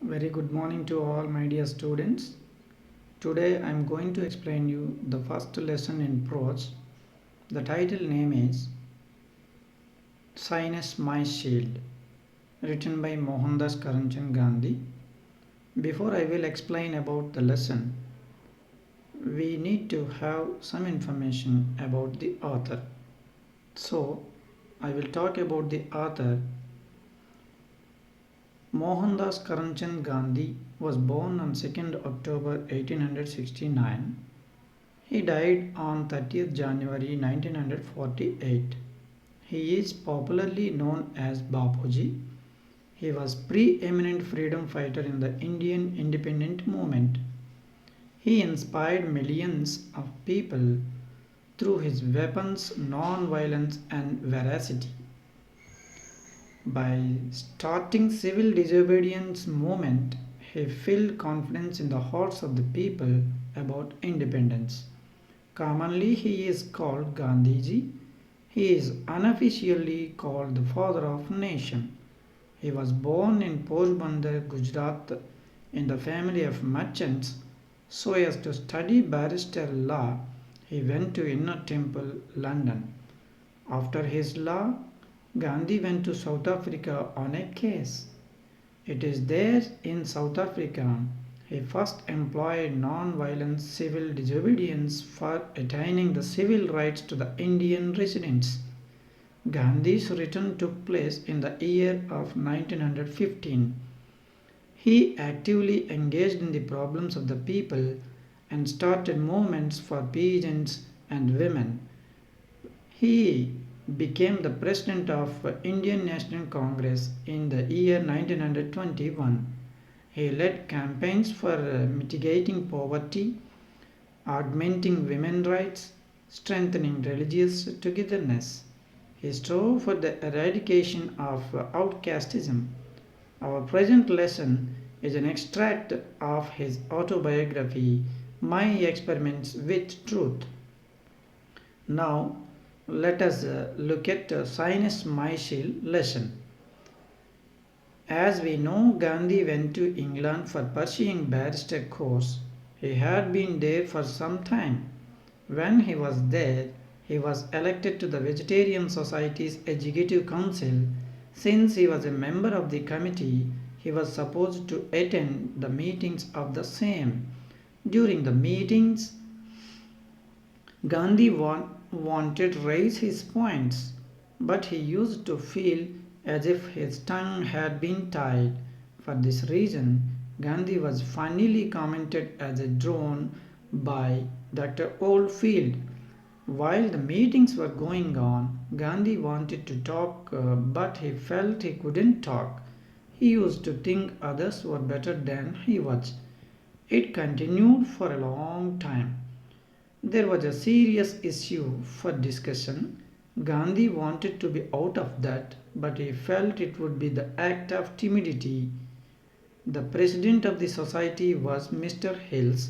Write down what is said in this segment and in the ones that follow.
Very good morning to all my dear students. Today I am going to explain you the first lesson in prose. The title name is Shyness My Shield, written by Mohandas Karamchand Gandhi. Before I will explain about the lesson, we need to have some information about the author. So I will talk about the author. Mohandas Karamchand Gandhi was born on 2nd October 1869. He died on 30th January 1948. He is popularly known as Bapuji. He was pre-eminent freedom fighter in the Indian independent movement. He inspired millions of people through his weapons, non-violence and veracity. By starting civil disobedience movement, he filled confidence in the hearts of the people about independence. Commonly he is called Gandhiji. He is unofficially called the father of nation. He was born in Porbandar, Gujarat in the family of merchants. So as to study barrister law, he went to Inner Temple, London. After his law, Gandhi went to South Africa on a case. It is there in South Africa he first employed non-violent civil disobedience for attaining the civil rights to the Indian residents. Gandhi's return took place in the year of 1915. He actively engaged in the problems of the people and started movements for peasants and women. He became the president of Indian National Congress in the year 1921. He led campaigns for mitigating poverty, augmenting women's rights, strengthening religious togetherness. He strove for the eradication of outcastism. Our present lesson is an extract of his autobiography, My Experiments with Truth. Now, let us look at Shyness My Shield lesson. As we know, Gandhi went to England for pursuing barrister course. He had been there for some time. When he was there, he was elected to the Vegetarian Society's Executive Council. Since he was a member of the committee, he was supposed to attend the meetings of the same. During the meetings, Gandhi wanted to raise his points, but he used to feel as if his tongue had been tied. For this reason, Gandhi was finally commented as a drone by Dr. Oldfield. While the meetings were going on, Gandhi wanted to talk, but he felt he couldn't talk. He used to think others were better than he was. It continued for a long time. There was a serious issue for discussion. Gandhi wanted to be out of that, but he felt it would be the act of timidity. The president of the society was Mr. Hills.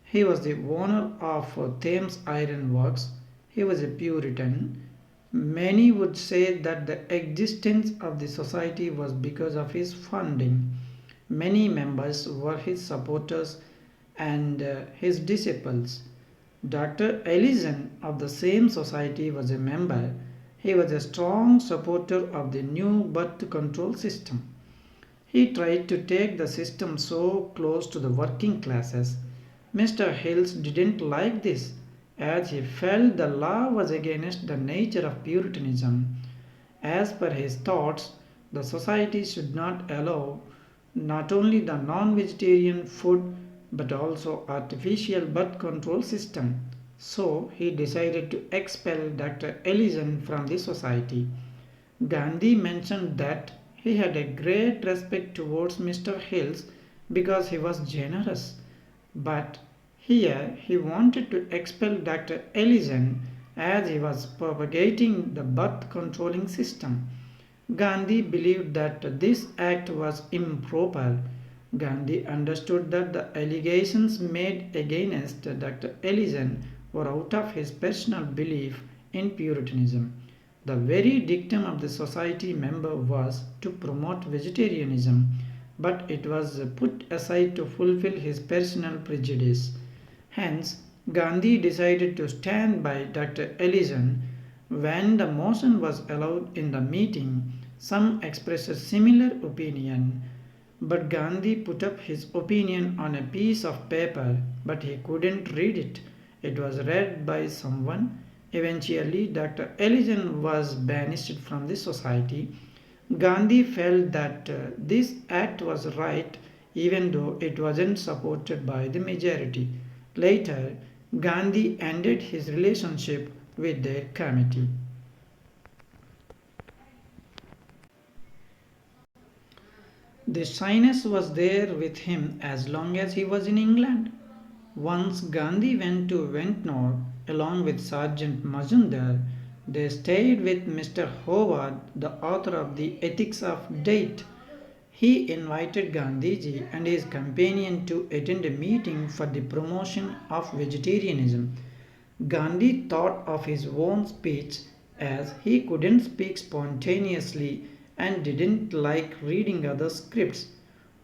He was the owner of Thames Iron Works. He was a Puritan. Many would say that the existence of the society was because of his funding. Many members were his supporters and his disciples. Dr. Ellison of the same society was a member. He was a strong supporter of the new birth control system. He tried to take the system so close to the working classes. Mr. Hills didn't like this as he felt the law was against the nature of Puritanism. As per his thoughts, the society should not allow not only the non-vegetarian food but also artificial birth control system. So he decided to expel Dr. Ellison from the society. Gandhi mentioned that he had a great respect towards Mr. Hills because he was generous. But here he wanted to expel Dr. Ellison as he was propagating the birth controlling system. Gandhi believed that this act was improper. Gandhi understood that the allegations made against Dr. Ellison were out of his personal belief in Puritanism. The very dictum of the society member was to promote vegetarianism. but it was put aside to fulfill his personal prejudice. Hence, Gandhi decided to stand by Dr. Ellison. When the motion was allowed in the meeting, some expressed a similar opinion, but Gandhi put up his opinion on a piece of paper, but he couldn't read it. It was read by someone. Eventually, Dr. Ellison was banished from the society. Gandhi felt that this act was right even though it wasn't supported by the majority. Later, Gandhi ended his relationship with the committee. The shyness was there with him as long as he was in England. Once Gandhi went to Ventnor along with Sergeant Majumdar. They stayed with Mr. Howard, the author of The Ethics of Diet. He invited Gandhiji and his companion to attend a meeting for the promotion of vegetarianism. Gandhi thought of his own speech as he couldn't speak spontaneously and didn't like reading other scripts.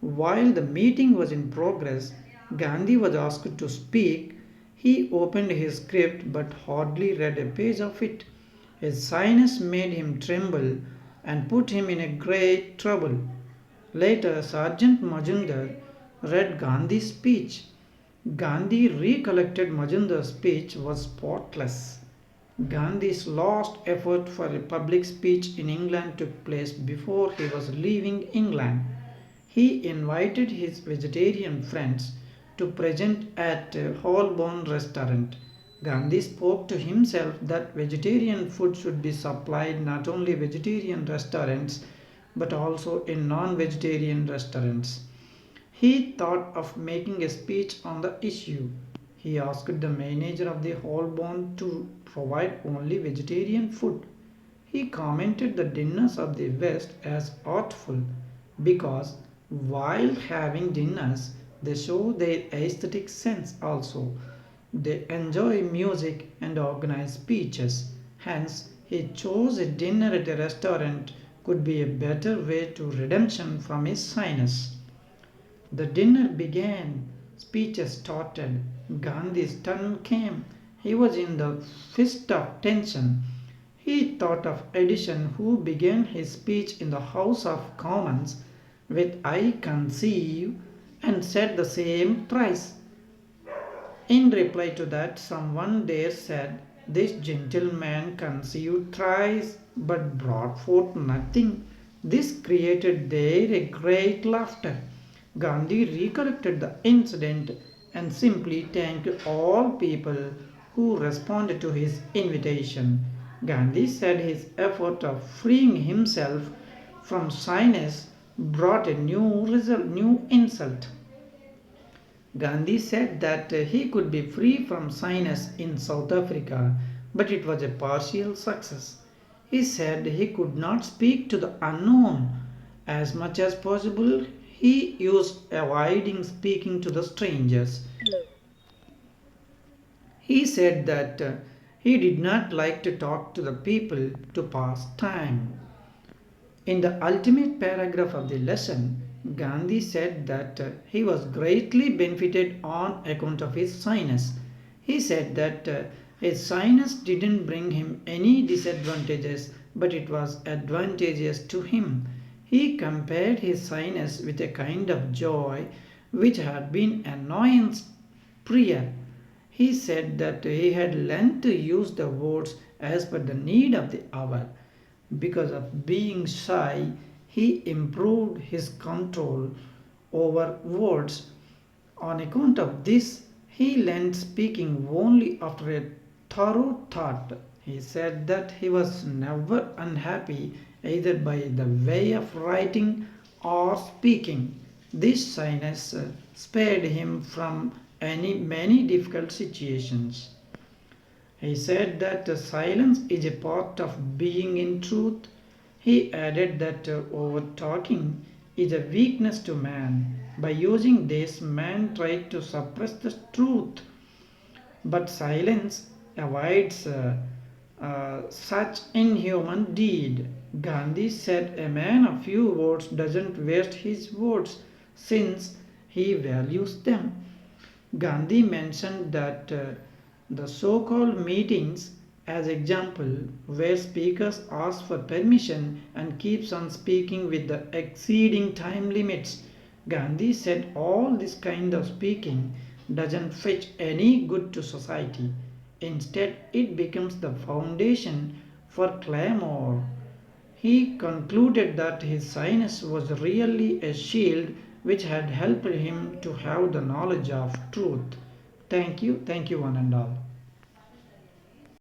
While the meeting was in progress, Gandhi was asked to speak. He opened his script but hardly read a page of it. His shyness made him tremble and put him in a great trouble. Later, Sergeant Majumdar read Gandhi's speech. Gandhi recollected Majumdar's speech was spotless. Gandhi's last effort for a public speech in England took place before he was leaving England. He invited his vegetarian friends to present at a Holborn restaurant. Gandhi spoke to himself that vegetarian food should be supplied not only vegetarian restaurants but also in non-vegetarian restaurants. He thought of making a speech on the issue. He asked the manager of the Holborn to provide only vegetarian food. He commented the dinners of the West as artful because while having dinners, they show their aesthetic sense also. They enjoy music and organize speeches. Hence, he chose a dinner at a restaurant could be a better way to redemption from his shyness. The dinner began. Speeches started. Gandhi's turn came. He was in the fist of tension. He thought of Edison, who began his speech in the House of Commons with "I conceive" and said the same thrice. In reply to that, someone there said, "This gentleman conceived thrice but brought forth nothing." This created there a great laughter. Gandhi recollected the incident and simply thanked all people who responded to his invitation. Gandhi said his effort of freeing himself from shyness brought a new insult. Gandhi said that he could be free from shyness in South Africa, but it was a partial success. He said he could not speak to the unknown. As much as possible, he used avoiding speaking to the strangers. He said that he did not like to talk to the people to pass time. In the ultimate paragraph of the lesson, Gandhi said that he was greatly benefited on account of his shyness. He said that his shyness didn't bring him any disadvantages, but it was advantageous to him. He compared his shyness with a kind of joy which had been annoyance prior. He said that he had learned to use the words as per the need of the hour. Because of being shy, he improved his control over words. On account of this, he learned speaking only after a thorough thought. He said that he was never unhappy either by the way of writing or speaking. This shyness spared him from many difficult situations. He said that silence is a part of being in truth. He added that over talking is a weakness to man. By using this, man tried to suppress the truth, but silence avoids such inhuman deed. Gandhi said a man of few words doesn't waste his words since he values them. Gandhi mentioned that the so-called meetings as example where speakers ask for permission and keeps on speaking with the exceeding time limits. Gandhi said all this kind of speaking doesn't fetch any good to society. Instead, it becomes the foundation for clamor. He concluded that his shyness was really a shield which had helped him to have the knowledge of truth. Thank you, one and all.